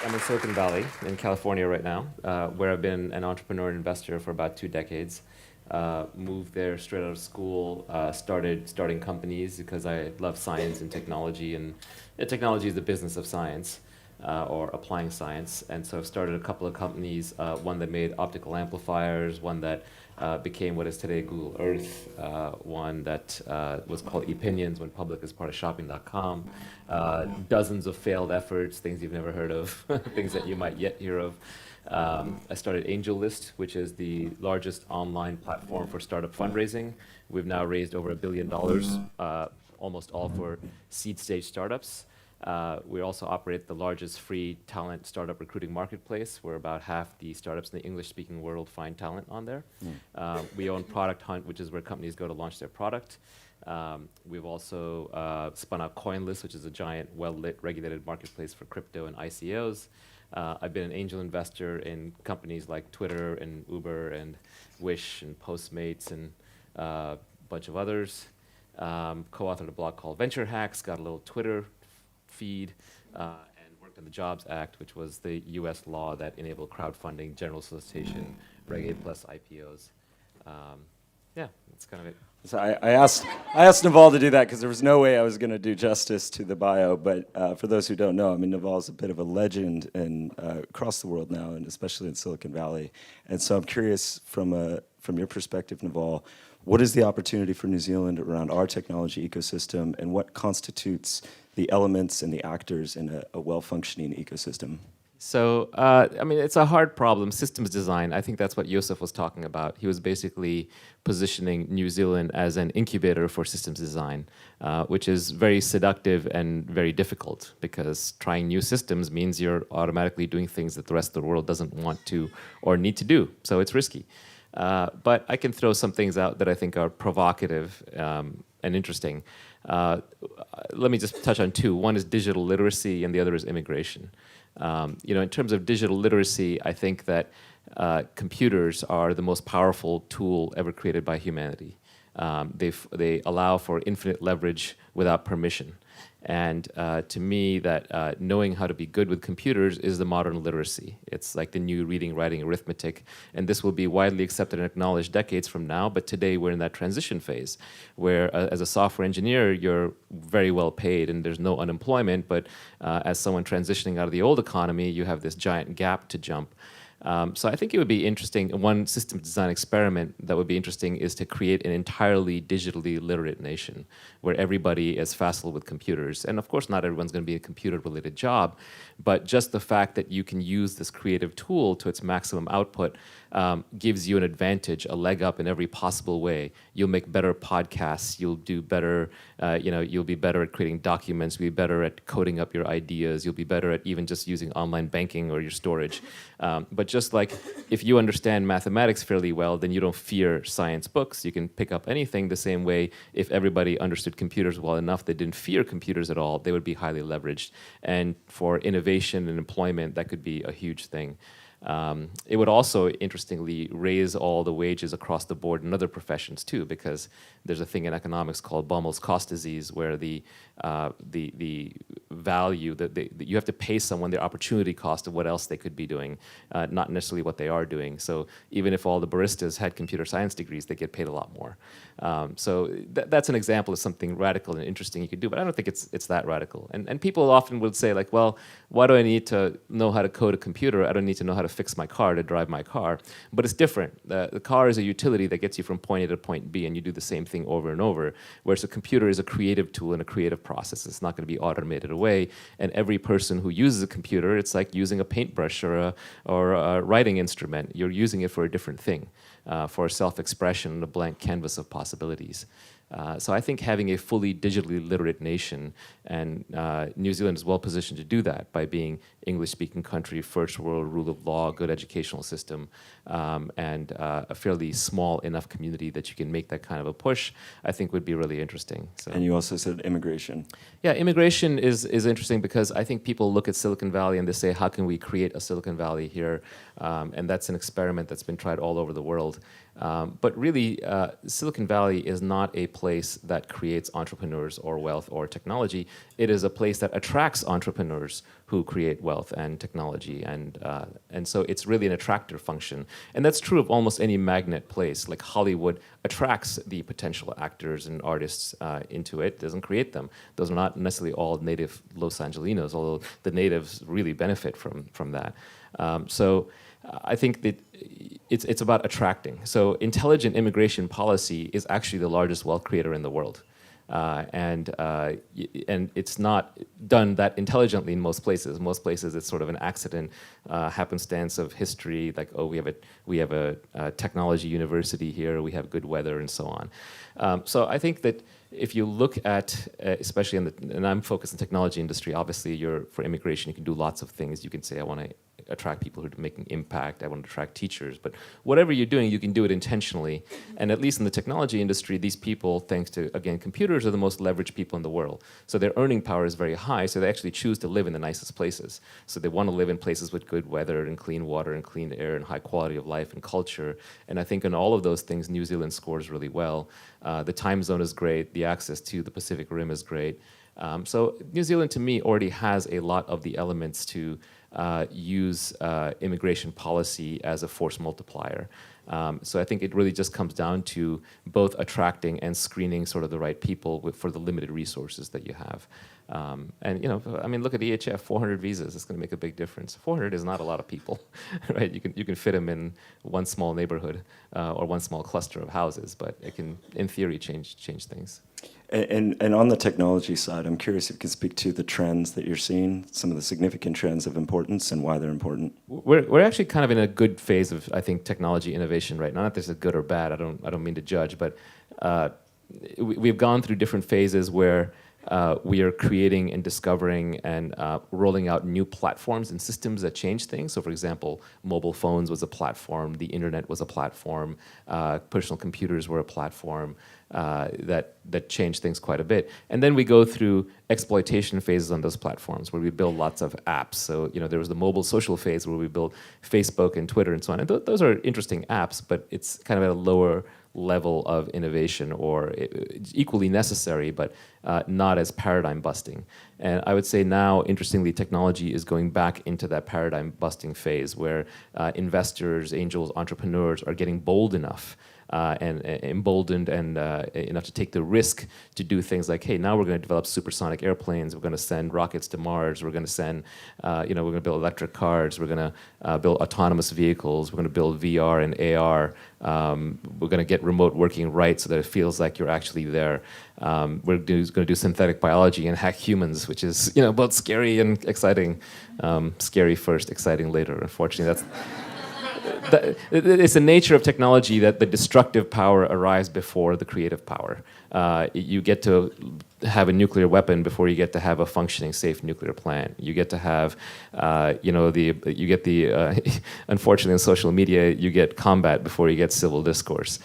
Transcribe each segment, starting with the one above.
I'm in Silicon Valley in California right now, where I've been an entrepreneur and investor for about 2 decades. Moved there straight out of school, started starting companies because I love science and technology, and technology is the business of science or applying science. And so I've started a couple of companies, one that made optical amplifiers, one that became what is today Google Earth, one that was called Opinions, went public as part of shopping.com. Dozens of failed efforts, things you've never heard of, things that you might yet hear of. I started AngelList, which is the largest online platform for startup fundraising. We've now raised over $1 billion, almost all for seed stage startups. We also operate the largest free talent startup recruiting marketplace, where about half the startups in the English-speaking world find talent on there. We own Product Hunt, which is where companies go to launch their product. We've also spun out CoinList, which is a giant, well-lit, regulated marketplace for crypto and ICOs. I've been an angel investor in companies like Twitter and Uber and Wish and Postmates and a bunch of others. Co-authored a blog called Venture Hacks, got a little Twitter feed, and worked on the Jobs Act, which was the US law that enabled crowdfunding, general solicitation, Reg A plus IPOs. Yeah, that's kind of it. So I asked Naval to do that because there was no way I was going to do justice to the bio. But for those who don't know, I mean, Naval is a bit of a legend across the world now, and especially in Silicon Valley. And so I'm curious from your perspective, Naval, what is the opportunity for New Zealand around our technology ecosystem, and what constitutes the elements and the actors in a well-functioning ecosystem? So, I mean, it's a hard problem, systems design. I think that's what Joseph was talking about. He was basically positioning New Zealand as an incubator for systems design, which is very seductive and very difficult, because trying new systems means you're automatically doing things that the rest of the world doesn't want to or need to do. So it's risky. But I can throw some things out that I think are provocative and interesting. Let me just touch on two. One is digital literacy, and the other is immigration. In terms of digital literacy, I think that computers are the most powerful tool ever created by humanity. They allow for infinite leverage without permission. And to me, that knowing how to be good with computers is the modern literacy. It's like the new reading, writing, arithmetic. And this will be widely accepted and acknowledged decades from now. But today, we're in that transition phase where, as a software engineer, you're very well paid and there's no unemployment. But as someone transitioning out of the old economy, you have this giant gap to jump. So I think it would be interesting. One systems design experiment that would be interesting is to create an entirely digitally literate nation where everybody is facile with computers. And of course, not everyone's going to be a computer-related job, but just the fact that you can use this creative tool to its maximum output gives you an advantage, a leg up in every possible way. You'll make better podcasts. You'll do better. You'll be better at creating documents. You'll be better at coding up your ideas. You'll be better at even just using online banking or your storage. But just like if you understand mathematics fairly well, then you don't fear science books. You can pick up anything the same way. If everybody understood computers well enough, they didn't fear computers at all, they would be highly leveraged. And for innovation and employment, that could be a huge thing. It would also, interestingly, raise all the wages across the board in other professions too, because there's a thing in economics called Baumol's cost disease, where the value that you have to pay someone the opportunity cost of what else they could be doing, not necessarily what they are doing. So even if all the baristas had computer science degrees, they get paid a lot more. So that's an example of something radical and interesting you could do, but I don't think it's that radical. And people often would say, like, well, why do I need to know how to code a computer? I don't need to know how to fix my car to drive my car. But it's different. The car is a utility that gets you from point A to point B, and you do the same thing over and over, whereas a computer is a creative tool and a creative process. It's not going to be automated away. And every person who uses a computer, it's like using a paintbrush or a writing instrument. You're using it for a different thing, for self-expression and a blank canvas of possibilities. So I think having a fully digitally literate nation, and New Zealand is well positioned to do that by being English-speaking country, first world, rule of law, good educational system, and a fairly small enough community that you can make that kind of a push, I think would be really interesting. So. And you also said immigration. Yeah, immigration is interesting because I think people look at Silicon Valley and they say, how can we create a Silicon Valley here? And that's an experiment that's been tried all over the world. But really, Silicon Valley is not a place that creates entrepreneurs or wealth or technology. It is a place that attracts entrepreneurs who create wealth and technology, and so it's really an attractor function. And that's true of almost any magnet place. Like Hollywood attracts the potential actors and artists into it, doesn't create them. Those are not necessarily all native Los Angelinos, although the natives really benefit from that. So I think that it's about attracting. So intelligent immigration policy is actually the largest wealth creator in the world. And it's not done that intelligently in most places. Most places, it's sort of an accident, happenstance of history. Like, oh, we have a technology university here. We have good weather, and so on. So I think that if you look at, especially and I'm focused on the technology industry. Obviously, for immigration, you can do lots of things. You can say, I want to attract people who are making impact. I want to attract teachers. But whatever you're doing, you can do it intentionally. And at least in the technology industry, these people, thanks to, again, computers are the most leveraged people in the world. So their earning power is very high, so they actually choose to live in the nicest places. So they want to live in places with good weather and clean water and clean air and high quality of life and culture. And I think in all of those things, New Zealand scores really well. The time zone is great. The access to the Pacific Rim is great. So New Zealand, to me, already has a lot of the elements to use immigration policy as a force multiplier. So I think it really just comes down to both attracting and screening sort of the right people for the limited resources that you have. And I mean, look at EHF, 400 visas. It's going to make a big difference. 400 is not a lot of people, right? You can fit them in one small neighborhood or one small cluster of houses, but it can, in theory, change things. And on the technology side, I'm curious if you can speak to the trends that you're seeing, some of the significant trends of importance and why they're important. We're actually kind of in a good phase of, I think, technology innovation right now. Not that this is good or bad. I don't mean to judge, but we've gone through different phases where we are creating and discovering and rolling out new platforms and systems that change things. So, for example, mobile phones was a platform, the internet was a platform, personal computers were a platform that changed things quite a bit. And then we go through exploitation phases on those platforms where we build lots of apps. So, there was the mobile social phase where we built Facebook and Twitter and so on. And those are interesting apps, but it's kind of at a lower level of innovation, or equally necessary, but not as paradigm busting. And I would say now, interestingly, technology is going back into that paradigm busting phase where investors, angels, entrepreneurs are getting bold enough and emboldened and enough to take the risk to do things like, hey, now we're going to develop supersonic airplanes, we're going to send rockets to Mars, we're going to send, we're going to build electric cars, we're going to build autonomous vehicles, we're going to build VR and AR, we're going to get remote working right so that it feels like you're actually there. We're going to do synthetic biology and hack humans, which is, both scary and exciting. Scary first, exciting later. Unfortunately, that's... It's the nature of technology that the destructive power arrives before the creative power. You get to have a nuclear weapon before you get to have a functioning, safe nuclear plant. You get to have, unfortunately, in social media, you get combat before you get civil discourse.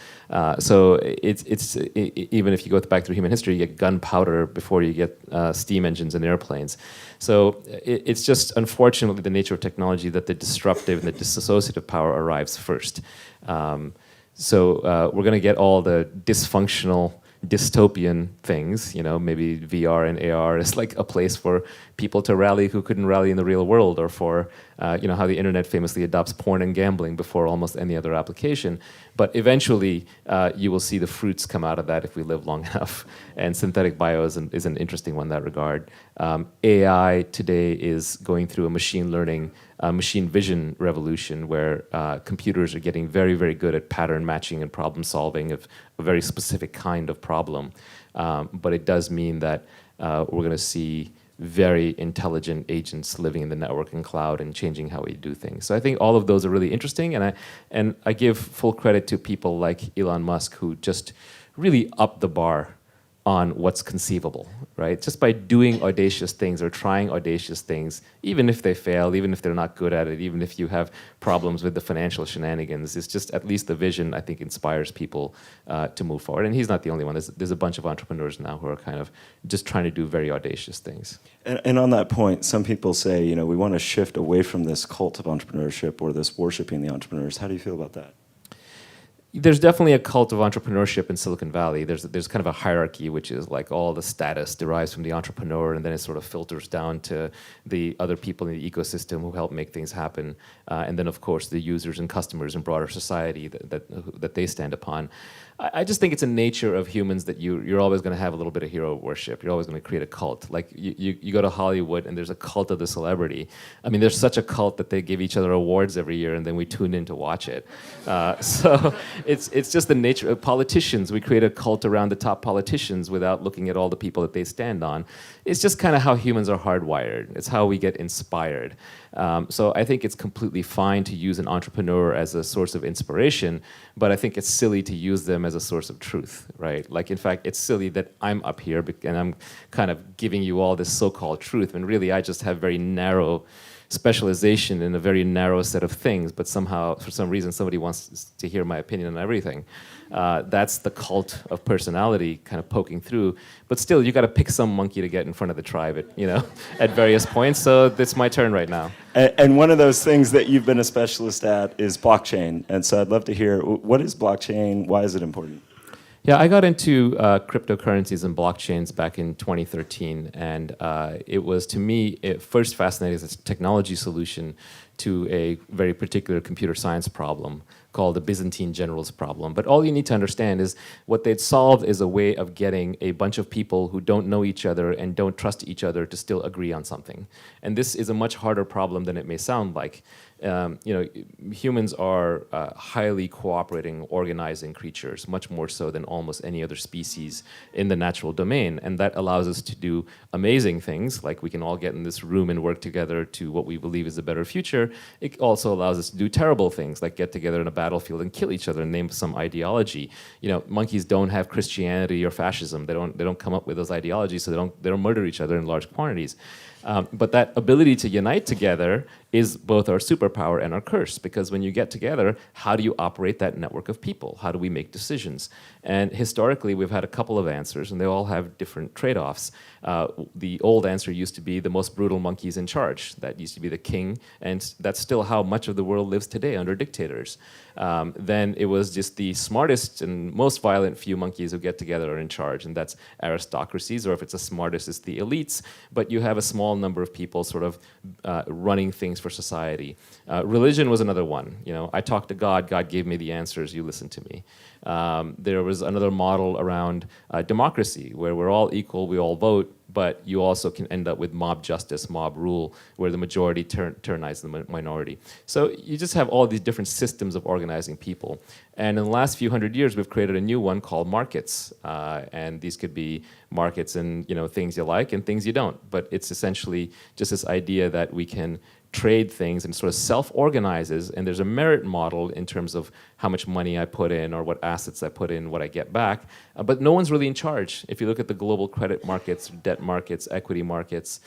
So even if you go back through human history, you get gunpowder before you get steam engines and airplanes. So it's just, unfortunately, the nature of technology that the disruptive and the dissociative power arrives first. So we're going to get all the dysfunctional, dystopian things, maybe VR and AR is like a place for people to rally who couldn't rally in the real world, or for, how the internet famously adopts porn and gambling before almost any other application. But eventually, you will see the fruits come out of that if we live long enough. And synthetic bio is an interesting one in that regard. AI today is going through a machine learning, machine vision revolution where computers are getting very, very good at pattern matching and problem solving of a very specific kind of problem. But it does mean that we're going to see very intelligent agents living in the networking cloud and changing how we do things. So I think all of those are really interesting, and I give full credit to people like Elon Musk who just really upped the bar on what's conceivable, right? Just by doing audacious things or trying audacious things, even if they fail, even if they're not good at it, even if you have problems with the financial shenanigans, it's just at least the vision, I think, inspires people to move forward. And he's not the only one. There's a bunch of entrepreneurs now who are kind of just trying to do very audacious things. And on that point, some people say, we want to shift away from this cult of entrepreneurship or this worshiping the entrepreneurs. How do you feel about that? There's definitely a cult of entrepreneurship in Silicon Valley. There's kind of a hierarchy, which is like all the status derives from the entrepreneur, and then it sort of filters down to the other people in the ecosystem who help make things happen, and then of course the users and customers and broader society that they stand upon. I just think it's a nature of humans that you're always going to have a little bit of hero worship. You're always going to create a cult. Like you go to Hollywood and there's a cult of the celebrity. I mean, there's such a cult that they give each other awards every year, and then we tune in to watch it. So it's just the nature of politicians. We create a cult around the top politicians without looking at all the people that they stand on. It's just kind of how humans are hardwired. It's how we get inspired. So I think it's completely fine to use an entrepreneur as a source of inspiration, but I think it's silly to use them as a source of truth, right? Like, in fact, it's silly that I'm up here and I'm kind of giving you all this so-called truth, when really I just have very narrow specialization in a very narrow set of things, but somehow, for some reason, somebody wants to hear my opinion on everything. That's the cult of personality kind of poking through. But still, you got to pick some monkey to get in front of the tribe at various points. So it's my turn right now. And one of those things that you've been a specialist at is blockchain. And so I'd love to hear, what is blockchain? Why is it important? Yeah, I got into cryptocurrencies and blockchains back in 2013, and it was, to me, it first fascinating as a technology solution to a very particular computer science problem called the Byzantine generals problem. But all you need to understand is what they'd solved is a way of getting a bunch of people who don't know each other and don't trust each other to still agree on something. And this is a much harder problem than it may sound like. Humans are highly cooperating, organizing creatures, much more so than almost any other species in the natural domain. And that allows us to do amazing things, like we can all get in this room and work together to what we believe is a better future. It also allows us to do terrible things, like get together in a battlefield and kill each other and name some ideology. Monkeys don't have Christianity or fascism. They don't come up with those ideologies, so they don't murder each other in large quantities. But that ability to unite together is both our superpower and our curse, because when you get together, how do you operate that network of people? How do we make decisions? And historically, we've had a couple of answers, and they all have different trade-offs. The old answer used to be the most brutal monkeys in charge. That used to be the king, and that's still how much of the world lives today under dictators. Then it was just the smartest and most violent few monkeys who get together are in charge, and that's aristocracies, or if it's the smartest, it's the elites. But you have a small number of people sort of running things for society. Religion was another one. I talked to God, God gave me the answers, you listen to me. There was another model around democracy, where we're all equal, we all vote, but you also can end up with mob justice, mob rule, where the majority tyrannize the minority. So you just have all these different systems of organizing people. And in the last few hundred years, we've created a new one called markets. And these could be markets in things you like and things you don't. But it's essentially just this idea that we can trade things and sort of self-organizes, and there's a merit model in terms of how much money I put in or what assets I put in, what I get back, but no one's really in charge. If you look at the global credit markets, debt markets, equity markets,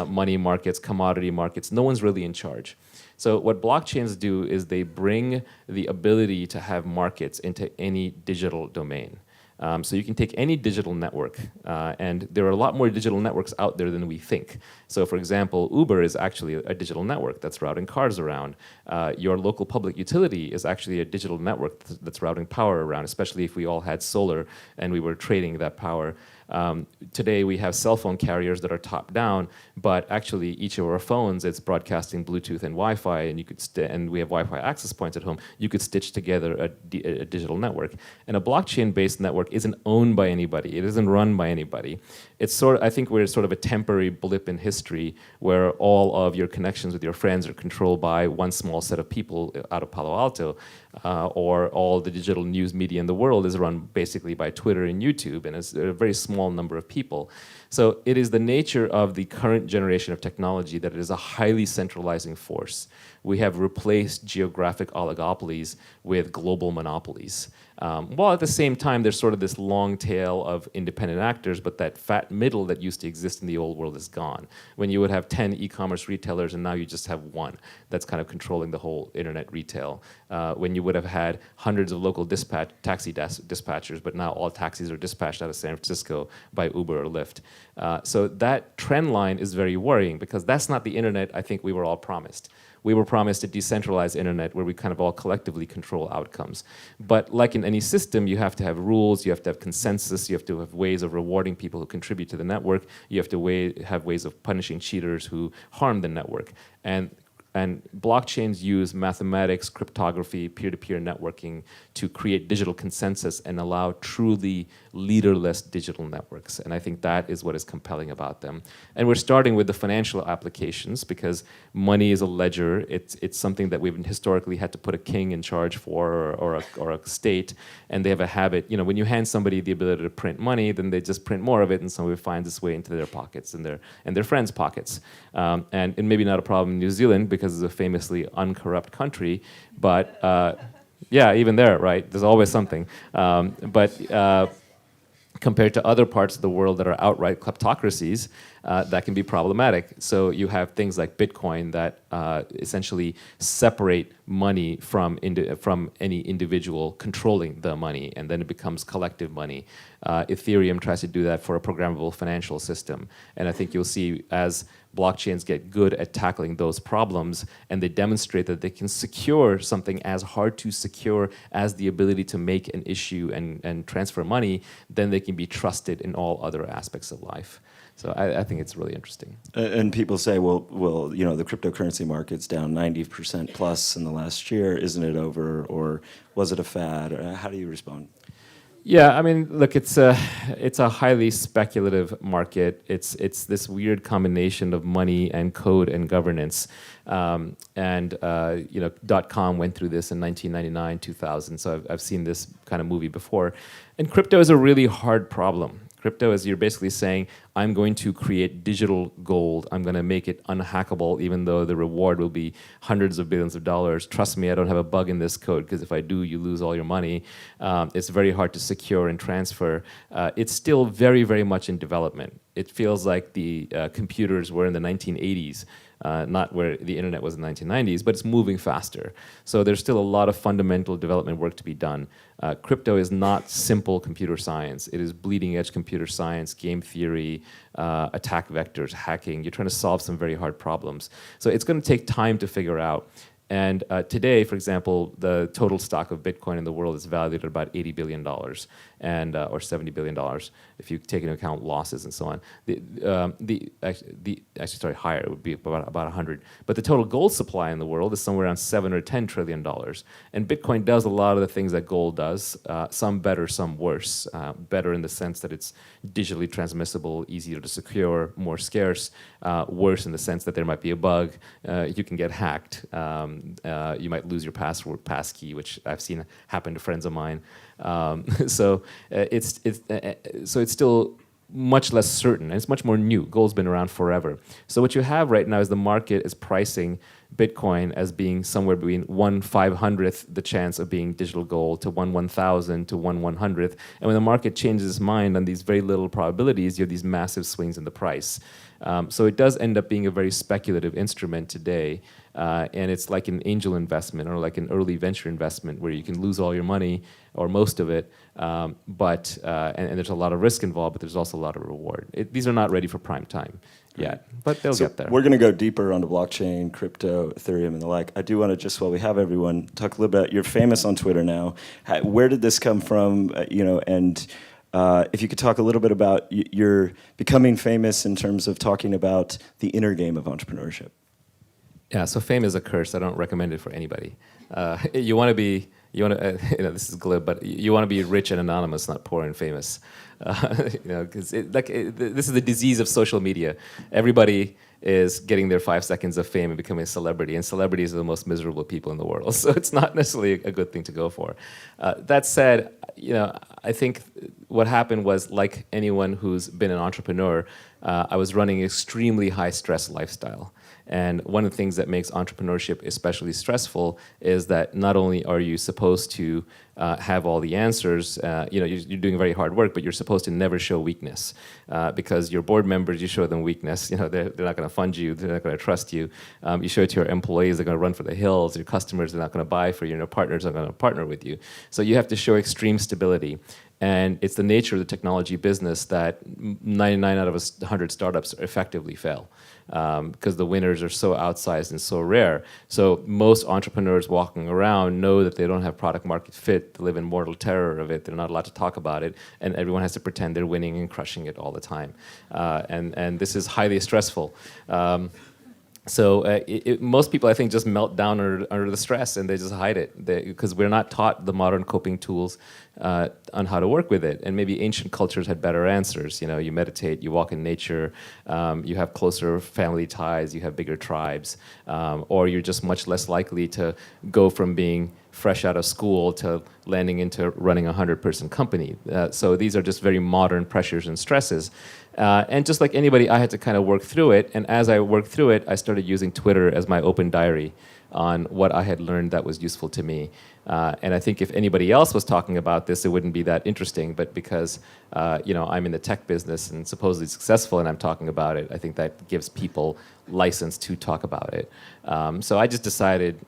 money markets, commodity markets, no one's really in charge. So what blockchains do is they bring the ability to have markets into any digital domain. So you can take any digital network, and there are a lot more digital networks out there than we think. So for example, Uber is actually a digital network that's routing cars around. Your local public utility is actually a digital network that's routing power around, especially if we all had solar and we were trading that power. Today we have cell phone carriers that are top down, but actually each of our phones, it's broadcasting Bluetooth and Wi-Fi, and and we have Wi-Fi access points at home. You could stitch together a digital network. And a blockchain-based network isn't owned by anybody. It isn't run by anybody. I think we're sort of a temporary blip in history where all of your connections with your friends are controlled by one small set of people out of Palo Alto, or all the digital news media in the world is run basically by Twitter and YouTube, and it's a very small number of people. So it is the nature of the current generation of technology that it is a highly centralizing force. We have replaced geographic oligopolies with global monopolies. While at the same time, there's sort of this long tail of independent actors, but that fat middle that used to exist in the old world is gone. When you would have 10 e-commerce retailers, and now you just have one that's kind of controlling the whole internet retail. When you would have had hundreds of local taxi dispatchers, but now all taxis are dispatched out of San Francisco by Uber or Lyft. So that trend line is very worrying, because that's not the internet I think we were all promised. we were promised a decentralized internet where we kind of all collectively control outcomes. But like in any system, you have to have rules, you have to have consensus, you have to have ways of rewarding people who contribute to the network, you have to have ways of punishing cheaters who harm the network. And blockchains use mathematics, cryptography, peer-to-peer networking to create digital consensus and allow truly leaderless digital networks. And I think that is what is compelling about them. And we're starting with the financial applications because money is a ledger. It's something that we've historically had to put a king in charge for or a state. And they have a habit, when you hand somebody the ability to print money, then they just print more of it, and so it finds its way into their pockets and their friends' pockets. And it may be not a problem in New Zealand because it's a famously uncorrupt country, but yeah, even there, right? There's always something. But compared to other parts of the world that are outright kleptocracies, that can be problematic. So you have things like Bitcoin that essentially separate money from any individual controlling the money, and then it becomes collective money. Ethereum tries to do that for a programmable financial system. And I think you'll see as blockchains get good at tackling those problems and they demonstrate that they can secure something as hard to secure as the ability to make an issue and transfer money, then they can be trusted in all other aspects of life. So I think it's really interesting. And people say, well, the cryptocurrency market's down 90% plus in the last year. Isn't it over, or was it a fad? How do you respond? Yeah, I mean, look, it's a highly speculative market. It's this weird combination of money and code and governance. .com went through this in 1999, 2000. So I've seen this kind of movie before. And crypto is a really hard problem. Crypto is you're basically saying, I'm going to create digital gold. I'm going to make it unhackable, even though the reward will be hundreds of billions of dollars. Trust me, I don't have a bug in this code, because if I do, you lose all your money. It's very hard to secure and transfer. It's still very, very much in development. It feels like the computers were in the 1980s. Not where the internet was in the 1990s, but it's moving faster. So there's still a lot of fundamental development work to be done. Crypto is not simple computer science. It is bleeding edge computer science, game theory, attack vectors, hacking. You're trying to solve some very hard problems. So it's going to take time to figure out. And today, for example, the total stock of Bitcoin in the world is valued at about $80 billion and or $70 billion if you take into account losses and so on. Actually, higher. It would be about 100. But the total gold supply in the world is somewhere around $7 or $10 trillion. And Bitcoin does a lot of the things that gold does, some better, some worse. Better in the sense that it's digitally transmissible, easier to secure, more scarce. Worse in the sense that there might be a bug. You can get hacked. You might lose your passkey, which I've seen happen to friends of mine. So it's still much less certain, and it's much more new. Gold's been around forever. So what you have right now is the market is pricing Bitcoin as being somewhere between 1/500th the chance of being digital gold to 1/1000 to 1/100th. And when the market changes its mind on these very little probabilities, you have these massive swings in the price. So it does end up being a very speculative instrument today. And it's like an angel investment or like an early venture investment where you can lose all your money or most of it, and there's a lot of risk involved, but there's also a lot of reward. These are not ready for prime time yet, but they'll get there. We're going to go deeper onto blockchain, crypto, Ethereum, and the like. I do want to, just while we have everyone, talk a little bit. You're famous on Twitter now. Where did this come from? And if you could talk a little bit about your becoming famous in terms of talking about the inner game of entrepreneurship. Yeah, so fame is a curse. I don't recommend it for anybody. This is glib, but you want to be rich and anonymous, not poor and famous. Because this is the disease of social media. Everybody is getting their 5 seconds of fame and becoming a celebrity, and celebrities are the most miserable people in the world. So it's not necessarily a good thing to go for. That said, I think what happened was, like anyone who's been an entrepreneur, I was running an extremely high-stress lifestyle. And one of the things that makes entrepreneurship especially stressful is that not only are you supposed to have all the answers, you're doing very hard work, but you're supposed to never show weakness because your board members, you show them weakness. They're not going to fund you, they're not going to trust you. You show it to your employees, they're going to run for the hills. Your customers are not going to buy for you, and your partners are going to partner with you. So you have to show extreme stability. And it's the nature of the technology business that 99 out of 100 startups effectively fail, because the winners are so outsized and so rare. So most entrepreneurs walking around know that they don't have product market fit, they live in mortal terror of it, they're not allowed to talk about it, and everyone has to pretend they're winning and crushing it all the time. And this is highly stressful. Most people, I think, just melt down under the stress and they just hide it because we're not taught the modern coping tools on how to work with it. And maybe ancient cultures had better answers. You know, you meditate, you walk in nature, you have closer family ties, you have bigger tribes, or you're just much less likely to go from being fresh out of school to landing into running a 100-person company. So these are just very modern pressures and stresses. And just like anybody, I had to kind of work through it. And as I worked through it, I started using Twitter as my open diary on what I had learned that was useful to me. And I think if anybody else was talking about this, it wouldn't be that interesting. But because I'm in the tech business and supposedly successful and I'm talking about it, I think that gives people license to talk about it. So I just decided,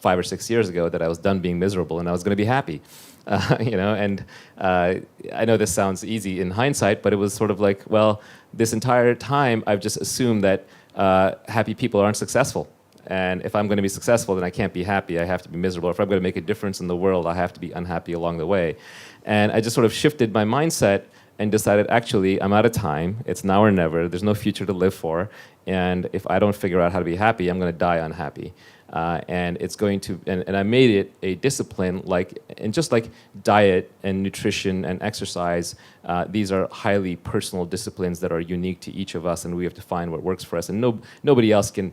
5 or 6 years ago that I was done being miserable and I was going to be happy. I know this sounds easy in hindsight, but it was sort of like, well, this entire time I've just assumed that happy people aren't successful. And if I'm going to be successful, then I can't be happy. I have to be miserable. If I'm going to make a difference in the world, I have to be unhappy along the way. And I just sort of shifted my mindset and decided, actually, I'm out of time. It's now or never. There's no future to live for. And if I don't figure out how to be happy, I'm going to die unhappy. And it's going to, and I made it a discipline, just like diet and nutrition and exercise, these are highly personal disciplines that are unique to each of us, and we have to find what works for us. And nobody else can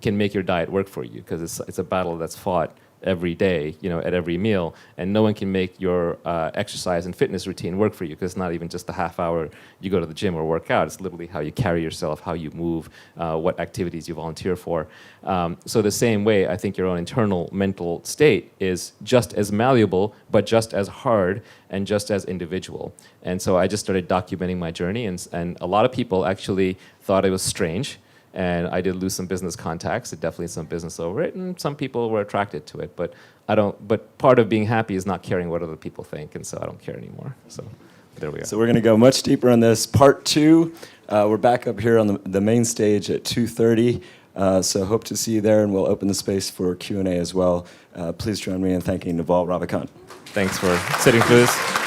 make your diet work for you, because it's a battle that's fought every day, at every meal, and no one can make your exercise and fitness routine work for you, because it's not even just the half hour you go to the gym or work out. It's literally how you carry yourself, how you move, what activities you volunteer for. So the same way, I think your own internal mental state is just as malleable, but just as hard and just as individual. And so I just started documenting my journey, and a lot of people actually thought it was strange. And I did lose some business contacts, definitely some business over it, and some people were attracted to it. But part of being happy is not caring what other people think, and so I don't care anymore. So there we go. So we're going to go much deeper on this. Part 2, we're back up here on the main stage at 2:30. So hope to see you there, and we'll open the space for Q&A as well. Please join me in thanking Naval Ravikant. Thanks for sitting through this.